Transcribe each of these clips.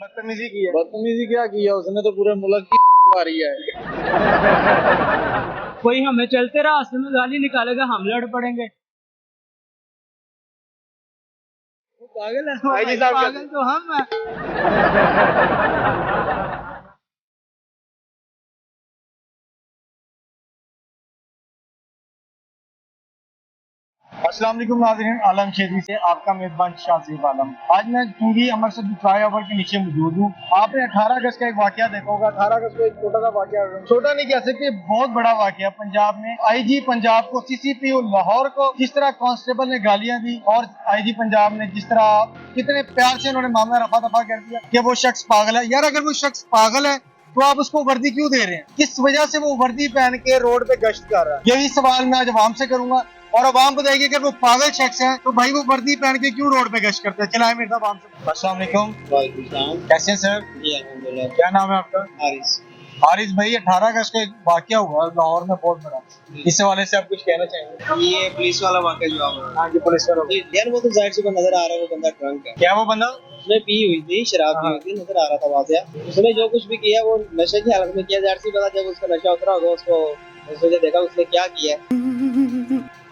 बदतमीजी की है। बदतमीजी क्या किया उसने, तो पूरे मुल्क की मारी है। कोई हमें चलते रास्ते में गाली निकालेगा, हम लड़ पड़ेंगे। वो पागल है, आईजी साहब पागल तो हम हैं। अस्सलाम वालेकुम नाज़रीन, आलम शेरी से आपका मेजबान शाज़ीब आलम। आज मैं चुंगी अमृतसर फ्लाईओवर के नीचे मौजूद हूँ। आपने 18 अगस्त का एक वाकया देखा होगा। 18 अगस्त को एक छोटा सा वाकया, छोटा नहीं कह सकते, बहुत बड़ा वाकया पंजाब में। आईजी पंजाब को, सीसीपीओ लाहौर को जिस तरह कांस्टेबल ने गालियां दी, और आईजी पंजाब ने जिस तरह कितने प्यार से उन्होंने मामला रफा दफा कर दिया कि वो शख्स पागल है। यार अगर वो शख्स पागल है तो आप उसको वर्दी क्यों दे रहे हैं? किस वजह से वो वर्दी पहन के रोड पे गश्त कर रहा है? यही सवाल मैं आज अवाम से करूंगा और अवाम बताएगी अगर वो पागल शख्स है तो भाई वो वर्दी पहन के क्यों रोड पे गश्त करते हैं। चलाए मेरे साथ अवाम से। अस्सलाम वालेकुम। कैसे हैं सर? क्या नाम है आपका? हारिस भाई, 18 अगस्त को एक वाकया हुआ लाहौर में बहुत बड़ा, इस हवाले से आप कुछ कहना चाहेंगे? ये पुलिस वाला वाकया जो आप हाँ जी, पुलिस वाला। यार वो तो जाहिर सी बात नजर आ रहा है, वो बंदा ड्रंक है। क्या वो बंदा? उसने पी हुई थी, शराब पी हुई थी, नजर आ रहा था वाकया। उसने जो कुछ भी किया वो नशे की हालत में किया। जाहिर सी बात जब उसका नशा उतरा होगा उसको, उसने देखा उसने क्या किया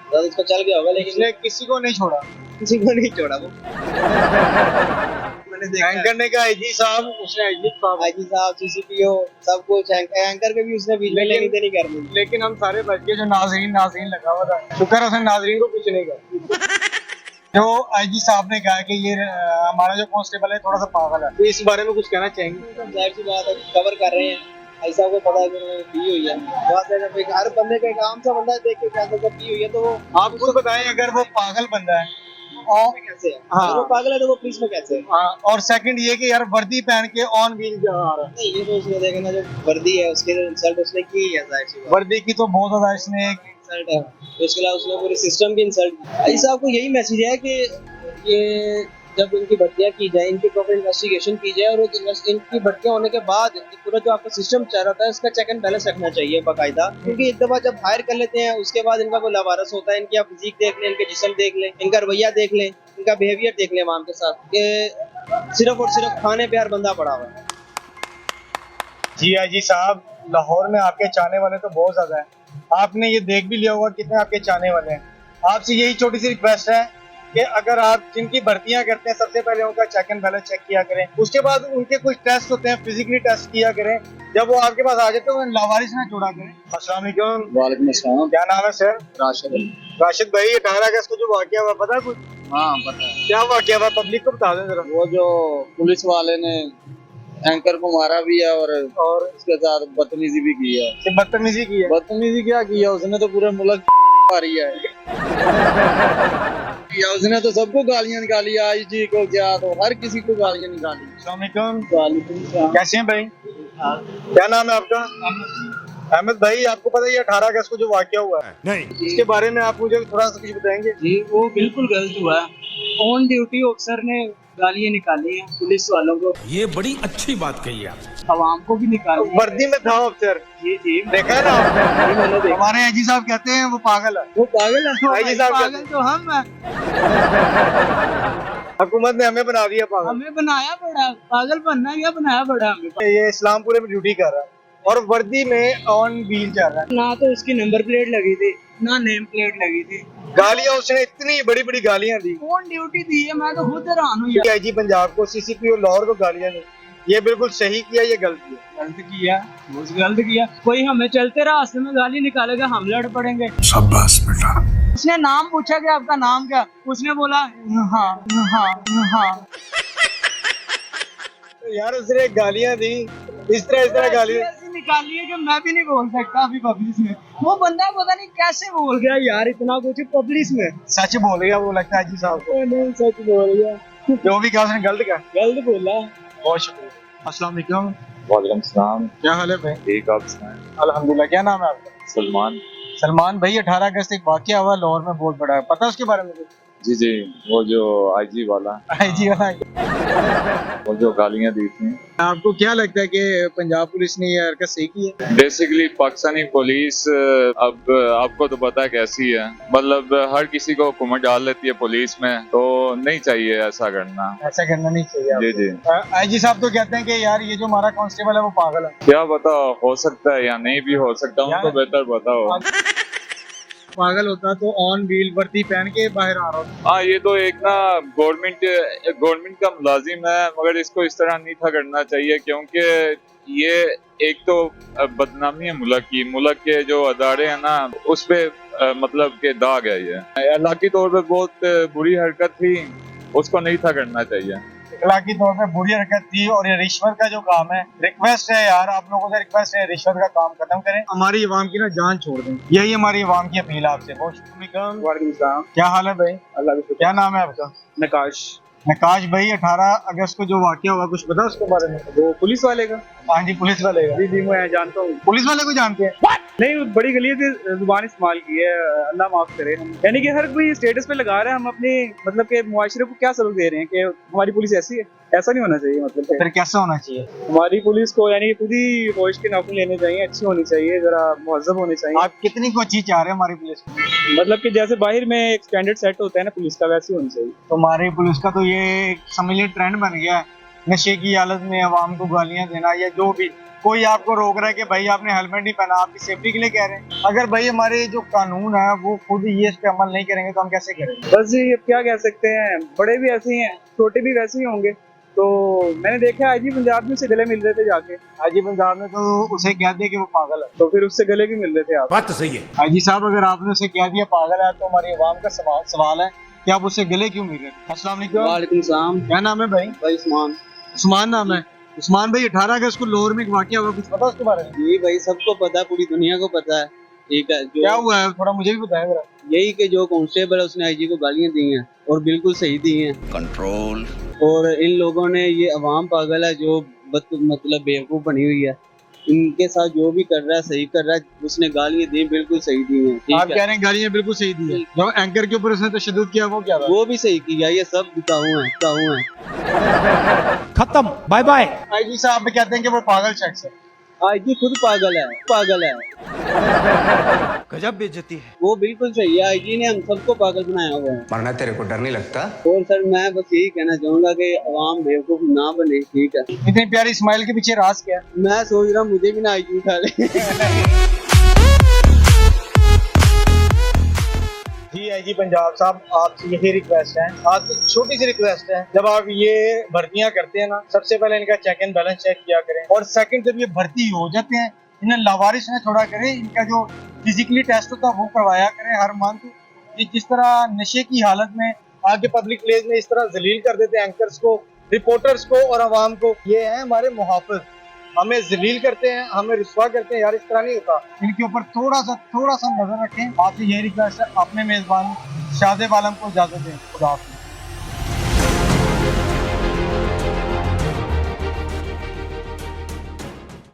तो उसको चल गया होगा, लेकिन इसने किसी को नहीं छोड़ा, किसी को नहीं छोड़ा। वो मैंने देखा एंकर ने कहा आईजी साहब, उसने आईजी साहब, सीसीपीओ, सब कुछ। एंकर के भी उसने बीच में लेनी देनी कर दी। लेकिन हम सारे बच गए। जो नाज़रीन लगा हुआ था, शुक्र है उसने नाज़रीन को कुछ नहीं कहा। जो आईजी साहब ने कहा कि ये हमारा जो कांस्टेबल है थोड़ा सा पागल है, तो इस बारे में कुछ कहना चाहेंगे? जाहिर सी बात है कवर कर रहे हैं, ऐसा को पता है कि उन्होंने पी हुई है। बात है जब हर बंदे का, एक आम सा बंदा देख के क्या पी हुई है तो वो आप उसको बताएं अगर वो पागल बंदा है और कैसे है। हाँ। अगर वो पागल है तो वो पुलिस में कैसे है? हाँ, और सेकंड ये कि यार वर्दी पहन के ऑन व्हील जा रहा है। नहीं, ये तो उसने देखा ना, जो वर्दी है उसके इंसल्ट उसने की है। जाहिर सी बात वर्दी की तो बहुत ज्यादा इसने इंसल्ट है, तो इसके अलावा उसने पूरे सिस्टम की इंसल्ट। ऐसा आपको यही मैसेज है कि ये जब इनकी भर्तियां की जाए, इनकी प्रॉपर इन्वेस्टिगेशन की जाए, और इनकी भर्तियां होने के बाद पूरा जो आपका सिस्टम चल रहा था इसका चेक एंड बैलेंस रखना चाहिए बाकायदा। क्योंकि एक दफा जब हायर कर लेते हैं उसके बाद इनका वो लावारस होता है। इनकी आप फिजिक देख लें, इनके जिस्म देख लें, इनका रवैया देख लें, इनका बिहेवियर देख लें आवाम के साथ, कि सिर्फ और सिर्फ खाने पे हर बंदा पड़ा हुआ है। जी आईजी साहब, लाहौर में आपके चाहने वाले तो बहुत ज्यादा है। आपने ये देख भी लिया होगा कितने आपके चाहने वाले हैं। आपसे यही छोटी सी रिक्वेस्ट है कि अगर आप जिनकी भर्तियां करते हैं सबसे पहले उनका चेक एंड बैलेंस चेक किया करें। उसके बाद उनके कुछ टेस्ट होते हैं, फिजिकली टेस्ट किया करें। जब वो आपके पास आ जाते हैं उन्हें लावारिस ना छोड़ा करें। अस्सलाम वालेकुम। वालेकुम अस्सलाम। क्या नाम है सर? राशिद। राशिद भाई, 18 अगस्त को जो वाकया हुआ पता कुछ? हाँ पता है। क्या वाकया हुआ, पब्लिक को बता दें जरा। वो जो पुलिस वाले ने एंकर को मारा भी है और उसके साथ बदतमीजी भी की है। बदतमीजी की है? बदतमीजी क्या किया उसने, तो पूरे मुल्क मारी है। उसने तो सबको गालियां निकाली, आईजी को क्या तो हर किसी को गालियां निकाली। अस्सलाम वालेकुम। वालेकुम सलाम। कैसे हैं भाई? क्या नाम है आपका? अहमद भाई, आपको पता है ये 18 अगस्त को जो वाकया हुआ है, नहीं, इसके बारे में आप मुझे थोड़ा सा कुछ बताएंगे? जी वो बिल्कुल गलत हुआ है। ऑन ड्यूटी ऑफिसर ने गालियां निकाली हैं पुलिस वालों को। ये बड़ी अच्छी बात कही आप। आवाम को भी निकाली है। वर्दी में था अफसर। जी जी देखा है ना आपने? हमारे आईजी साहब कहते हैं वो पागल है। वो पागल है, आईजी साहब पागल तो हम हैं। हुकूमत ने हमें बना दिया पागल। हमें बनाया बड़ा पागल, बनना या बनाया बड़ा हमें। ये इस्लामपुरे में ड्यूटी कर रहा है और वर्दी में ऑन व्हील चल रहा है। ना तो उसकी नंबर प्लेट लगी थी, ना नेम प्लेट लगी थी। गालियां उसने इतनी बड़ी बड़ी गालियां दी। ऑन ड्यूटी दी है, मैं तो खुद हैरान हूँ यार। आईजी पंजाब को, सीसीपीओ लाहौर को गालियां दी। ये बिल्कुल सही किया, ये गलत किया? गलत किया, बहुत गलत किया। कोई हमें चलते रास्ते में गाली निकालेगा, हम लड़ पड़ेंगे। शाबाश बेटा। उसने नाम पूछा कि आपका नाम क्या, उसने बोला हाँ हाँ हाँ। यार उसने गालियां दी, इस तरह गालियां ऐसी निकाली है कि मैं भी नहीं बोल सकता अभी पब्लिक में। वो बंदा पता नहीं कैसे बोल गया यार इतना कुछ पब्लिक में। सच बोल गया वो, लगता है आईजी साहब को। नहीं सच बोल गया, जो भी कहा उसने गलत कहा। गलत बोला। बहुत शुक्रिया। अस्सलाम वालेकुम। वालेकुम सलाम। क्या हाल है भाई? ठीक, आप सुनाएं। अल्हम्दुलिल्लाह। क्या नाम है आपका? सलमान। सलमान भाई, 18 अगस्त एक वाकया हुआ लाहौर में बहुत बड़ा है, पता है उसके बारे में कुछ? जी जी, वो जो आईजी वाला, आईजी वाला। वो जो गालियां दी थी। आपको क्या लगता है कि पंजाब पुलिस ने ये हरकत सही की है? बेसिकली पाकिस्तानी पुलिस अब आपको तो पता है कैसी है, मतलब हर किसी को हुकूमत डाल लेती है पुलिस में, तो नहीं चाहिए ऐसा करना। ऐसा करना नहीं चाहिए जी जी, आईजी साहब तो कहते हैं कि यार ये जो हमारा कांस्टेबल है वो पागल है। क्या पता, हो सकता है या नहीं भी हो सकता, उनको बेहतर पता हो। पागल होता तो ऑन व्हील वर्दी पहन के बाहर आ रहा होता। हाँ, ये तो एक ना गवर्नमेंट का मुलाजिम है, मगर इसको इस तरह नहीं था करना चाहिए, क्योंकि ये एक तो बदनामी है मुल्क के जो अदारे हैं ना, उस पे मतलब के दाग है। ये अखलाकी तौर पे बहुत बुरी हरकत थी, उसको नहीं था करना चाहिए। इखलाकी तौर पे बुरी हरकत थी, और ये रिश्वत का जो काम है, रिक्वेस्ट है यार, आप लोगों से रिक्वेस्ट है, रिश्वत का काम खत्म करें, हमारी अवाम की ना जान छोड़ दें, यही हमारी अवाम की अपील है आपसे। वालेकुम। क्या हाल है भाई? अल्लाह का क्या नाम है आपका? नकाश, नकाश भाई, 18 अगस्त को जो वाकया हुआ कुछ पता उसके बारे में? वो पुलिस वाले का। हाँ जी, पुलिस वाले का। जी जी, मैं जानता हूँ। पुलिस वाले को जानते हैं? नहीं, बड़ी गली से जुबान इस्तेमाल की है, अल्लाह माफ करे। हम यानी कि हर कोई स्टेटस पे लगा रहा है, हम अपने मतलब के मुआशरे को क्या सबक दे रहे हैं कि हमारी पुलिस ऐसी है। ऐसा नहीं होना चाहिए, मतलब फिर कैसा होना चाहिए? हमारी पुलिस को यानी खुद ही फौज के नौकरी लेने चाहिए, अच्छी होनी चाहिए, जरा मुहज्जब होने चाहिए। आप कितनी को अच्छी चाह रहे हैं हमारी पुलिस को? मतलब कि जैसे बाहर में एक स्टैंडर्ड सेट होता है ना पुलिस का, वैसे ही होनी चाहिए। तो हमारी पुलिस का तो ये समझिए ट्रेंड बन गया है, नशे की हालत में अवाम को गालियां देना, या जो भी कोई आपको रोक रहा है कि भाई आपने हेलमेट नहीं पहना, आपकी सेफ्टी के लिए कह रहे हैं। अगर भाई हमारे जो कानून है वो खुद ये इस पे अमल नहीं करेंगे तो हम कैसे करेंगे? बस जी, अब क्या कह सकते हैं, बड़े भी ऐसे ही हैं, छोटे भी वैसे ही होंगे। तो मैंने देखा आईजी पंजाब में उससे गले मिल रहे थे जाके। आईजी पंजाब ने तो उसे कह दिया कि वो पागल है, तो फिर उससे गले भी मिल रहे थे आप। बात तो सही है। आईजी साहब अगर आपने उसे कह दिया पागल है, तो हमारी अवाम का सवाल है कि आप उससे गले क्यों मिल रहे हैं? अस्सलाम वालेकुम। वालेकुम सलाम। क्या नाम है भाई? भाई उस्मान। उस्मान नाम है। उस्मान भाई, 18 अगस्त को लाहौर में एक वाकया हुआ, कुछ पता उसके बारे में? ये भाई सबको पता है, पूरी दुनिया को पता है। ठीक है, क्या जो हुआ है थोड़ा मुझे भी बताया जरा। यही कि जो कांस्टेबल है उसने आईजी को गालियां दी हैं, और बिल्कुल सही दी हैं। कंट्रोल। और इन लोगों ने, ये अवाम पागल है जो मतलब बेवकूफ बनी हुई है, इनके साथ जो भी कर रहा है सही कर रहा है। उसने गालियां दी, बिल्कुल सही दी हैं। आप ठीक कह है, रहे हैं गालियां बिल्कुल सही दी है, जो एंकर के ऊपर उसने तशद्दुद किया वो क्या था? वो भी सही किया, ये सब काहू है। खत्म, बाय बाय। आईजी साहब भी कहते हैं कि वो पागल शख्स है। आईजी खुद पागल है। गजब बेइज्जती है। वो बिल्कुल सही है, आईजी ने हम सबको पागल बनाया हुआ है। मरना तेरे को डर नहीं लगता? और सर मैं बस यही कहना चाहूंगा कि अवाम बेवकूफ ना बने। ठीक है, इतनी प्यारी स्माइल के पीछे राज क्या है? मैं सोच रहा हूँ मुझे भी ना आईजी उठा ले। जी आईजी पंजाब साहब, आपसे यही रिक्वेस्ट है, आपसे छोटी सी रिक्वेस्ट है, जब आप ये भर्तियां करते हैं ना, सबसे पहले इनका चेक एंड बैलेंस चेक किया करें, और सेकंड जब ये भर्ती हो जाते हैं इन्हें लावारिस न छोड़ा करें, इनका जो फिजिकली टेस्ट होता है वो करवाया करें हर मंथ। ये जिस तरह नशे की हालत में आगे पब्लिक प्लेस में इस तरह जलील कर देते हैं एंकर्स को, रिपोर्टर्स को और आवाम को, ये है हमारे मुहाफिज, हमें जलील करते हैं, हमें रुस्वा करते हैं। यार इस तरह नहीं होता, इनके ऊपर थोड़ा सा नजर रखें। आपसे यही रिक्वेस्ट है, अपने मेजबान शाहजेब आलम को इजाजत दें। खुदा हाफिज़।